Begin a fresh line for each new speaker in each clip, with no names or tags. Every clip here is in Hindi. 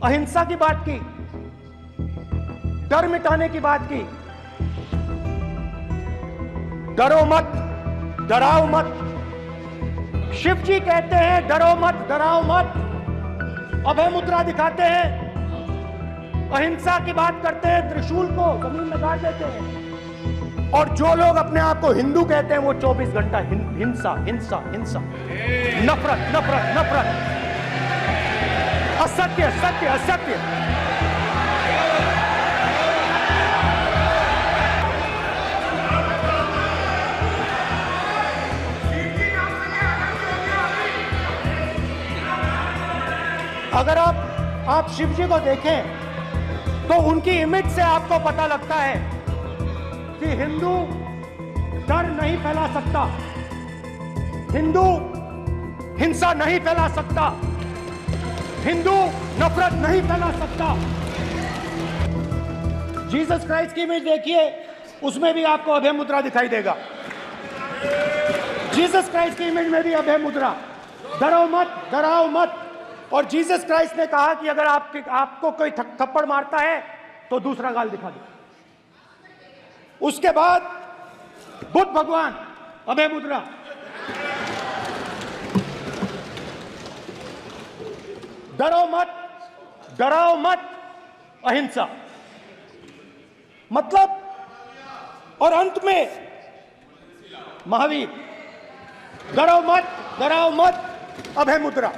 अहिंसा की बात की, डर मिटाने की बात की। डरो मत, डराओ मत। शिव जी कहते हैं डरो मत, डराओ मत। अभय मुद्रा दिखाते हैं, अहिंसा की बात करते हैं, त्रिशूल को जमीन में गाड़ देते हैं। और जो लोग अपने आप को हिंदू कहते हैं वो 24 घंटा हिंसा हिंसा हिंसा, नफरत नफरत नफरत, असत्य सत्य असत्य। अगर आप शिव जी को देखें तो उनकी इमेज से आपको पता लगता है कि हिंदू डर नहीं फैला सकता, हिंदू हिंसा नहीं फैला सकता, हिंदू नफरत नहीं फैला सकता। जीसस क्राइस्ट की इमेज देखिए, उसमें भी आपको अभय मुद्रा दिखाई देगा। जीसस क्राइस्ट की इमेज में भी अभय मुद्रा, डरो मत, डराओ मत। और जीसस क्राइस्ट ने कहा कि अगर आपको कोई थप्पड़ मारता है तो दूसरा गाल दिखा दो। उसके बाद बुद्ध भगवान, अभय मुद्रा। डरो मत, डराओ मत, अहिंसा। मतलब, और अंत में महावीर, डरो मत, डराओ मत, अभय मुद्रा।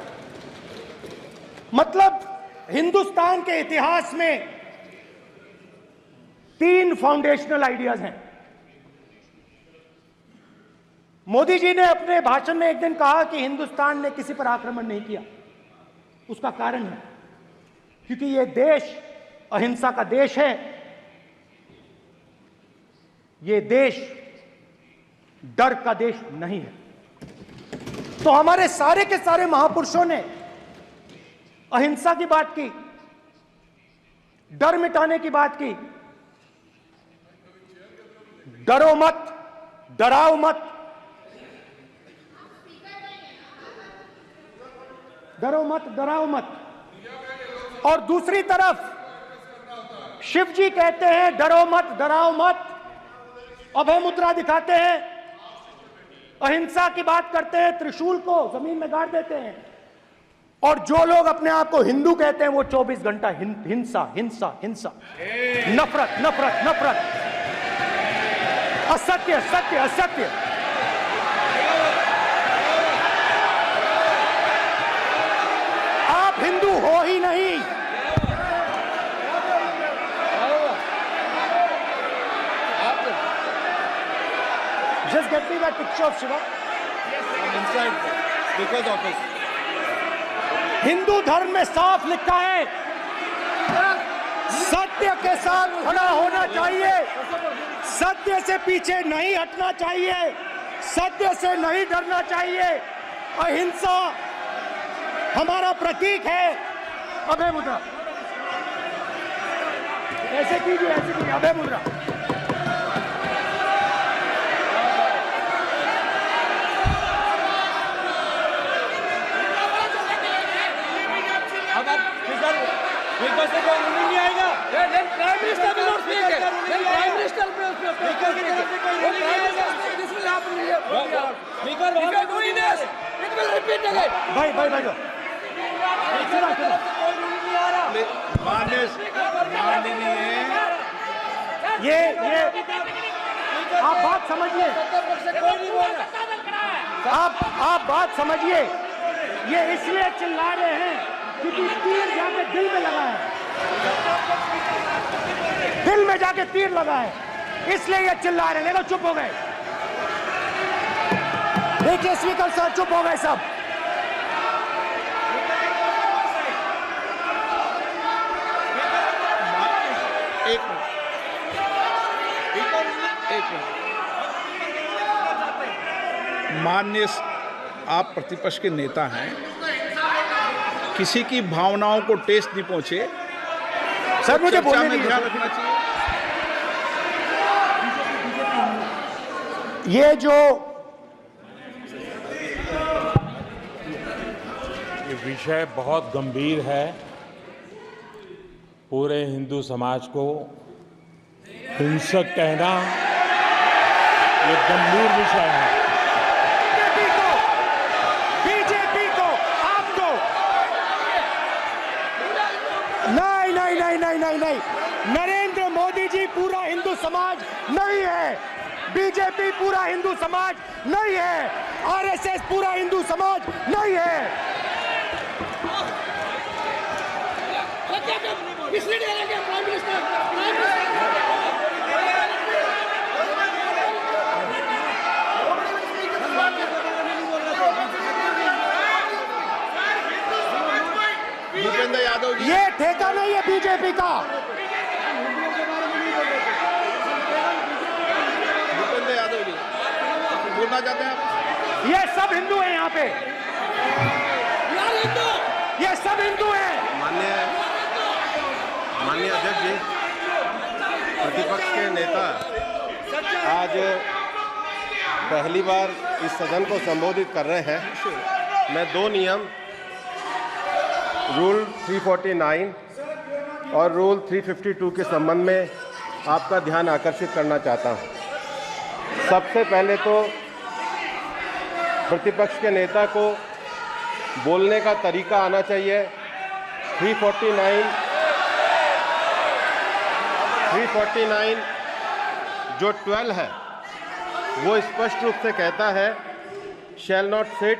मतलब हिंदुस्तान के इतिहास में 3 फाउंडेशनल आइडियाज हैं। मोदी जी ने अपने भाषण में एक दिन कहा कि हिंदुस्तान ने किसी पर आक्रमण नहीं किया। उसका कारण है क्योंकि यह देश अहिंसा का देश है, यह देश डर का देश नहीं है। तो हमारे सारे के सारे महापुरुषों ने अहिंसा की बात की, डर मिटाने की बात की। डरो मत, डराओ मत, डरो मत, डराओ मत। और दूसरी तरफ शिव जी कहते हैं डरो मत, डराओ मत, अभय मुद्रा दिखाते हैं, अहिंसा की बात करते हैं, त्रिशूल को जमीन में गाड़ देते हैं। और जो लोग अपने आप को हिंदू कहते हैं वो 24 घंटा हिंसा हिंसा हिंसा, नफरत नफरत नफरत, असत्य सत्य असत्य। आप हिंदू हो ही नहीं। Just get me that picture of Shiva.
Inside speaker's office.
Hindu धर्म में साफ लिखा है, सत्य के साथ खड़ा होना चाहिए, सत्य से पीछे नहीं हटना चाहिए, सत्य से नहीं डरना चाहिए। अहिंसा हमारा प्रतीक है। अभय मुद्रा, ऐसे कीजिए, ऐसे कीजिए, अभय मुद्रा।
स्पीकर से कोई रूलिंग नहीं आएगा।
Prime minister will not speak. Then Prime Minister will speak.
Speaker की तरफ से कोई रूलिंग नहीं आएगा।
This will happen here.
Speaker
If you are doing this, it will repeat again.
भाई भाई भाई,
कोई रूलिंग नहीं आ रहा। माननीय
ये आप बात समझिए,
कोई नहीं बोल रहा।
आप बात समझिए। ये इसलिए चिल्ला रहे हैं क्योंकि तीर जाके दिल में लगा है, दिल में जाके तीर लगा है, इसलिए ये चिल्ला रहे हैं। देखो चुप हो गए, देखिए स्पीकर साहब चुप हो गए सब।
एक मिनट। माननीय आप प्रतिपक्ष के नेता हैं, किसी की भावनाओं को ठेस नहीं पहुंचे।
सर मुझे बोलने
में
दीजिए।
ध्यान रखना चाहिए।
ये जो
ये विषय बहुत गंभीर है पूरे हिंदू समाज को हिंसक कहना ये गंभीर विषय है।
बीजेपी को आपको नहीं, नरेंद्र मोदी जी पूरा हिंदू समाज नहीं है, बीजेपी पूरा हिंदू समाज नहीं है, आरएसएस पूरा हिंदू समाज नहीं है।
भूपेंद्र यादव जी,
ये ठेका नहीं है बीजेपी का।
भूपेंद्र यादव जी बोलना चाहते हैं आप?
ये सब हिंदू हैं यहाँ पे, ये सब हिंदू हैं।
माननीय अध्यक्ष जी, प्रतिपक्ष के नेता आज पहली बार इस सदन को संबोधित कर रहे हैं। मैं दो नियम रूल 349 और रूल 352 के संबंध में आपका ध्यान आकर्षित करना चाहता हूं। सबसे पहले तो प्रतिपक्ष के नेता को बोलने का तरीका आना चाहिए। 349 जो 12 है वो स्पष्ट रूप से कहता है शैल नॉट सिट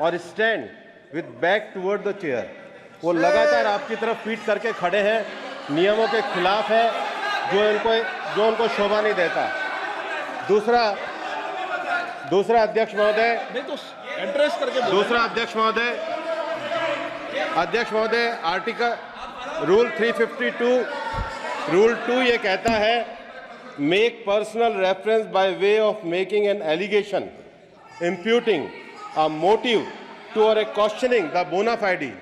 और stand with back toward the chair. वो लगातार आपकी तरफ पीठ करके खड़े हैं, नियमों के खिलाफ है, जो उनको शोभा नहीं देता। दूसरा अध्यक्ष महोदय,
एड्रेस करके
दूसरा अध्यक्ष महोदय आर्टिकल रूल 352 रूल 2 ये कहता है make personal reference by way of making an allegation imputing a motive to or a questioning the बोना फाइडी।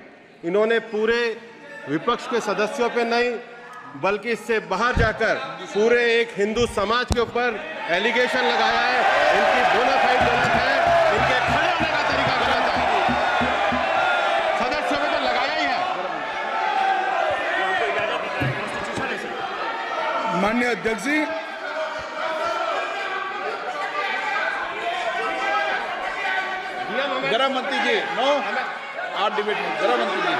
इन्होंने पूरे विपक्ष के सदस्यों पे नहीं बल्कि इससे बाहर जाकर पूरे एक हिंदू समाज के ऊपर एलिगेशन लगाया है। इनकी बोनाफाइड गलत है, इनके खड़े होने का तरीका गलत है। सदस्यों में तो लगाया ही है।
माननीय अध्यक्ष जी, गृह मंत्री जी, नो आप डिबेट में गृह मंत्री जी।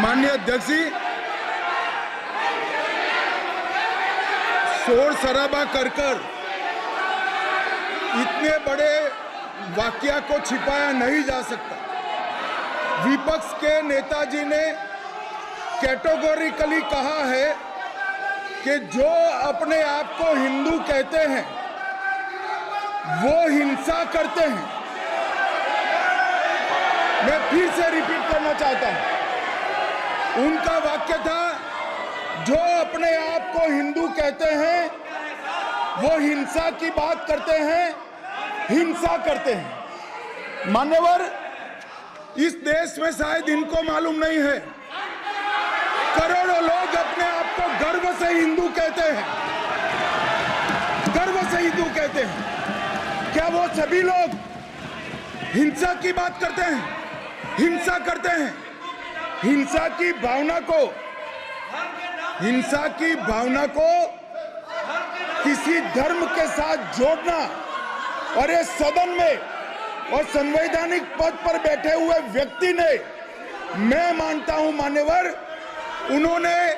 माननीय अध्यक्ष जी, शोर शराबा कर इतने बड़े वाकया को छिपाया नहीं जा सकता। विपक्ष के नेताजी ने कैटेगोरिकली कहा है कि जो अपने आप को हिंदू कहते हैं वो हिंसा करते हैं। मैं फिर से रिपीट करना चाहता हूं, उनका वाक्य था जो अपने आप को हिंदू कहते हैं वो हिंसा की बात करते हैं, हिंसा करते हैं। मान्यवर, इस देश में शायद इनको मालूम नहीं है, करोड़ों लोग अपने आप को गर्व से हिंदू कहते हैं, गर्व से हिंदू कहते हैं। क्या वो सभी लोग हिंसा की बात करते हैं, हिंसा करते हैं? हिंसा की भावना को किसी धर्म के साथ जोड़ना और इस सदन में और संवैधानिक पद पर बैठे हुए व्यक्ति ने, मैं मानता हूं मान्यवर, उन्होंने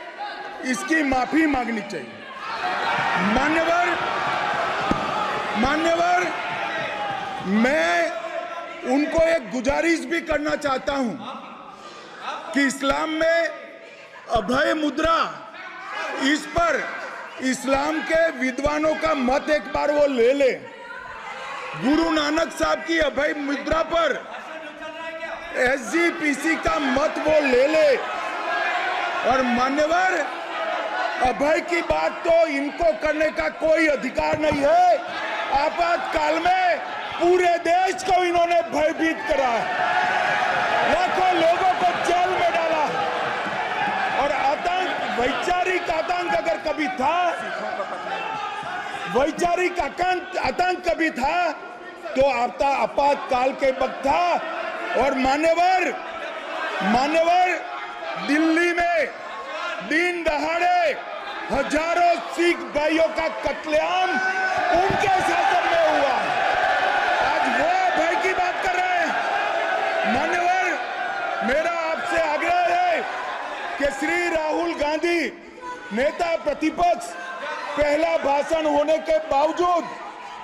इसकी माफी मांगनी चाहिए। मान्यवर, मैं उनको एक गुजारिश भी करना चाहता हूं कि इस्लाम में अभय मुद्रा, इस पर इस्लाम के विद्वानों का मत एक बार वो ले ले। गुरु नानक साहब की अभय मुद्रा पर SGPC का मत वो ले ले। और मान्यवर, अभय की बात तो इनको करने का कोई अधिकार नहीं है। आपातकाल में पूरे देश को इन्होंने भयभीत करा, लाखों लोगों को जेल में डाला। और आतंक, वैचारिक आतंक अगर कभी था, वैचारिक आतंक कभी था तो आपातकाल के वक्त था। और मान्यवर दिल्ली में दिन दहाड़े हजारों सिख भाइयों का कत्लेआम उनके शासन में हुआ। आज वो भय की बात कर रहे हैं। मान्यवर, मेरा आपसे आग्रह है कि श्री राहुल गांधी नेता प्रतिपक्ष पहला भाषण होने के बावजूद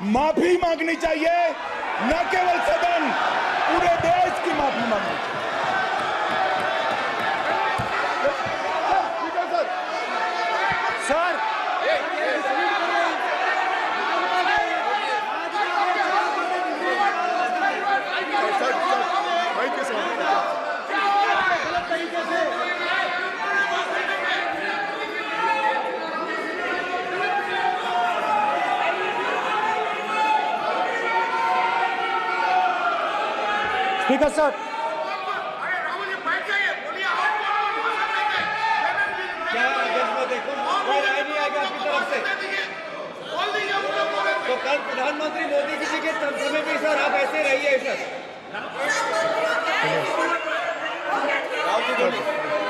माफी मांगनी चाहिए, न केवल सदन, पूरे देश की माफी मांगनी चाहिए।
सर, स्पीकर सर,
तो कल प्रधानमंत्री मोदी जी के समय भी सर आप ऐसे रहिए sir.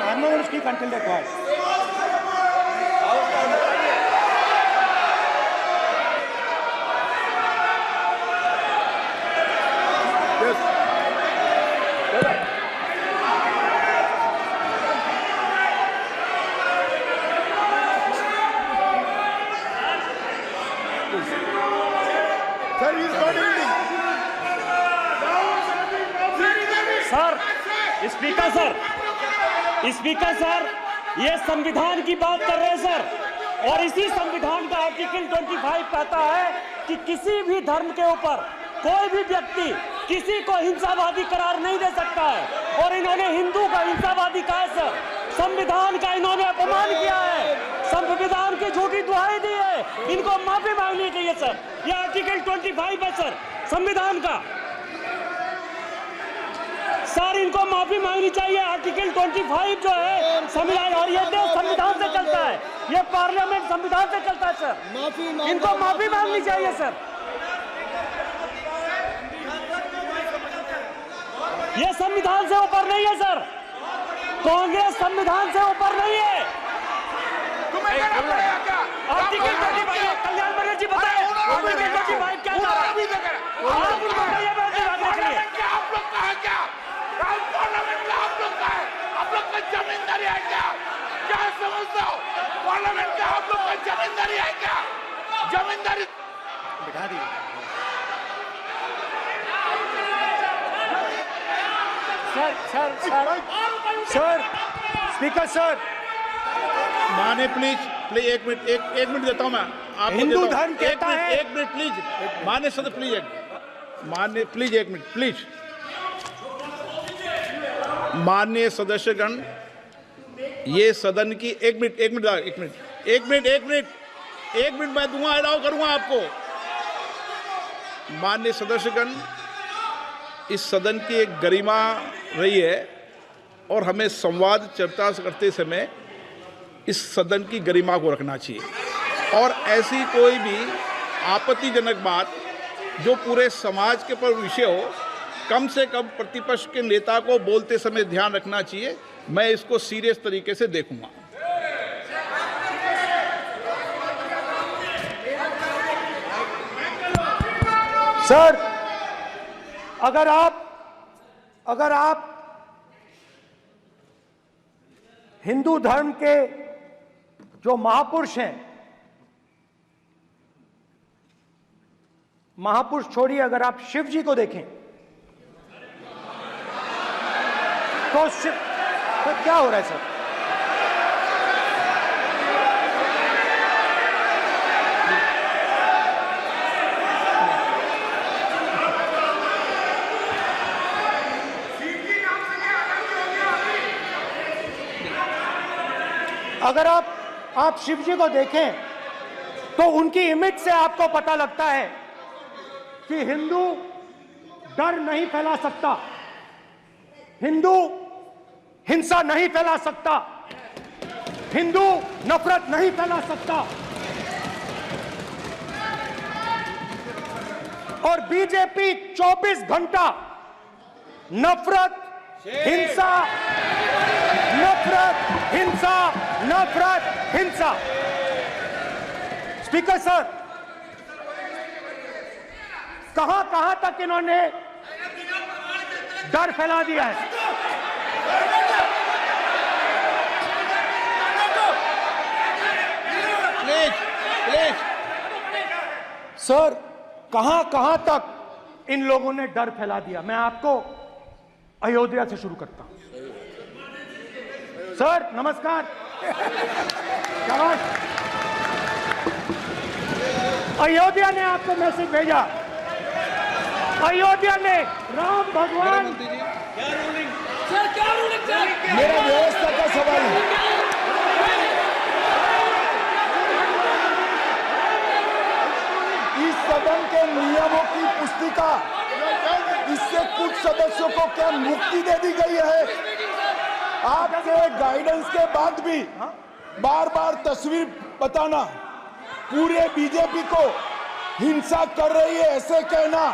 I'm not going to speak until they're quiet.
Sir, speaker sir, ये संविधान की बात कर रहे हैं सर, और इसी संविधान का आर्टिकल 25 कहता है कि किसी भी धर्म के ऊपर कोई भी व्यक्ति किसी को हिंसावादी करार नहीं दे सकता है। और इन्होंने हिंदू को हिंसावादी कहा है सर, संविधान का इन्होंने अपमान किया है, संविधान की झूठी दुहाई दी है, इनको माफी मांगनी चाहिए सर। ये आर्टिकल 25 है सर संविधान का, सर इनको माफी मांगनी चाहिए। आर्टिकल 25 जो है संविधान, और ये देश संविधान से चलता है, ये पार्लियामेंट संविधान से चलता है सर, इनको माफी मांगनी चाहिए सर। ये संविधान से ऊपर नहीं है सर, कांग्रेस संविधान से ऊपर नहीं है। आर्टिकल 25, कल्याण बनर्जी जी बताइए आर्टिकल 25 क्या था? आप उनको बताइए
आप लोग का है क्या? पार्लियामेंट का आप लोग का है? आप लोग का जमींदारी है क्या? क्या समझते हो? पार्लियामेंट का आप लोग का जमींदारी है क्या? जमींदारी बिठा दी।
सर, स्पीकर सर,
माने प्लीज एक मिनट देता हूं मैं आपको।
हिंदू धर्म कहता है,
एक मिनट प्लीज, माने सदस्य प्लीज, मान्य प्लीज एक मिनट प्लीज। माननीय सदस्यगण, ये सदन की एक मिनट मैं दूंगा, अलाउ करूंगा आपको। माननीय सदस्यगण, इस सदन की एक गरिमा रही है और हमें संवाद चर्चा करते समय इस सदन की गरिमा को रखना चाहिए। और ऐसी कोई भी आपत्तिजनक बात जो पूरे समाज के पर विषय हो, कम से कम प्रतिपक्ष के नेता को बोलते समय ध्यान रखना चाहिए। मैं इसको सीरियस तरीके से देखूंगा।
सर, अगर आप हिंदू धर्म के जो महापुरुष हैं, महापुरुष छोड़िए, अगर आप शिव जी को देखें तो क्या हो रहा है सर? अगर आप शिव जी को देखें तो उनकी इमेज से आपको पता लगता है कि हिंदू डर नहीं फैला सकता, हिंदू हिंसा नहीं फैला सकता, हिंदू नफरत नहीं फैला सकता। और बीजेपी 24 घंटा नफरत, हिंसा, नफरत, हिंसा, नफरत, हिंसा। स्पीकर सर, कहां तक इन्होंने डर फैला दिया है?
प्लीज
सर, कहां तक इन लोगों ने डर फैला दिया? मैं आपको अयोध्या से शुरू करता हूं। सर नमस्कार, शाबाश। अयोध्या ने आपको मैसेज भेजा, अयोध्या ने राम भगवान।
सर क्या रूलिंग सर?
मेरा व्यवस्था का सवाल है। इस सदन के नियमों की पुस्तिका, इससे कुछ सदस्यों को क्या मुक्ति दे दी गई है? आपके गाइडेंस के बाद भी बार बार तस्वीर बताना, पूरे बीजेपी को हिंसा कर रही है ऐसे कहना,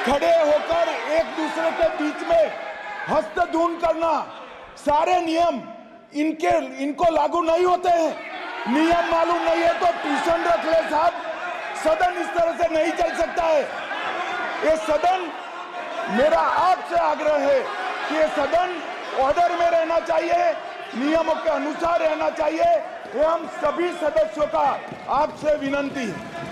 खड़े होकर एक दूसरे के बीच में हस्तधून करना, सारे नियम इनको लागू नहीं होते हैं। नियम मालूम नहीं है तो ट्यूशन रख ले साहब। सदन इस तरह से नहीं चल सकता है। ये सदन, मेरा आपसे आग्रह है कि ये सदन ऑर्डर में रहना चाहिए, नियमों के अनुसार रहना चाहिए। ये हम सभी सदस्यों का आपसे विनंती है।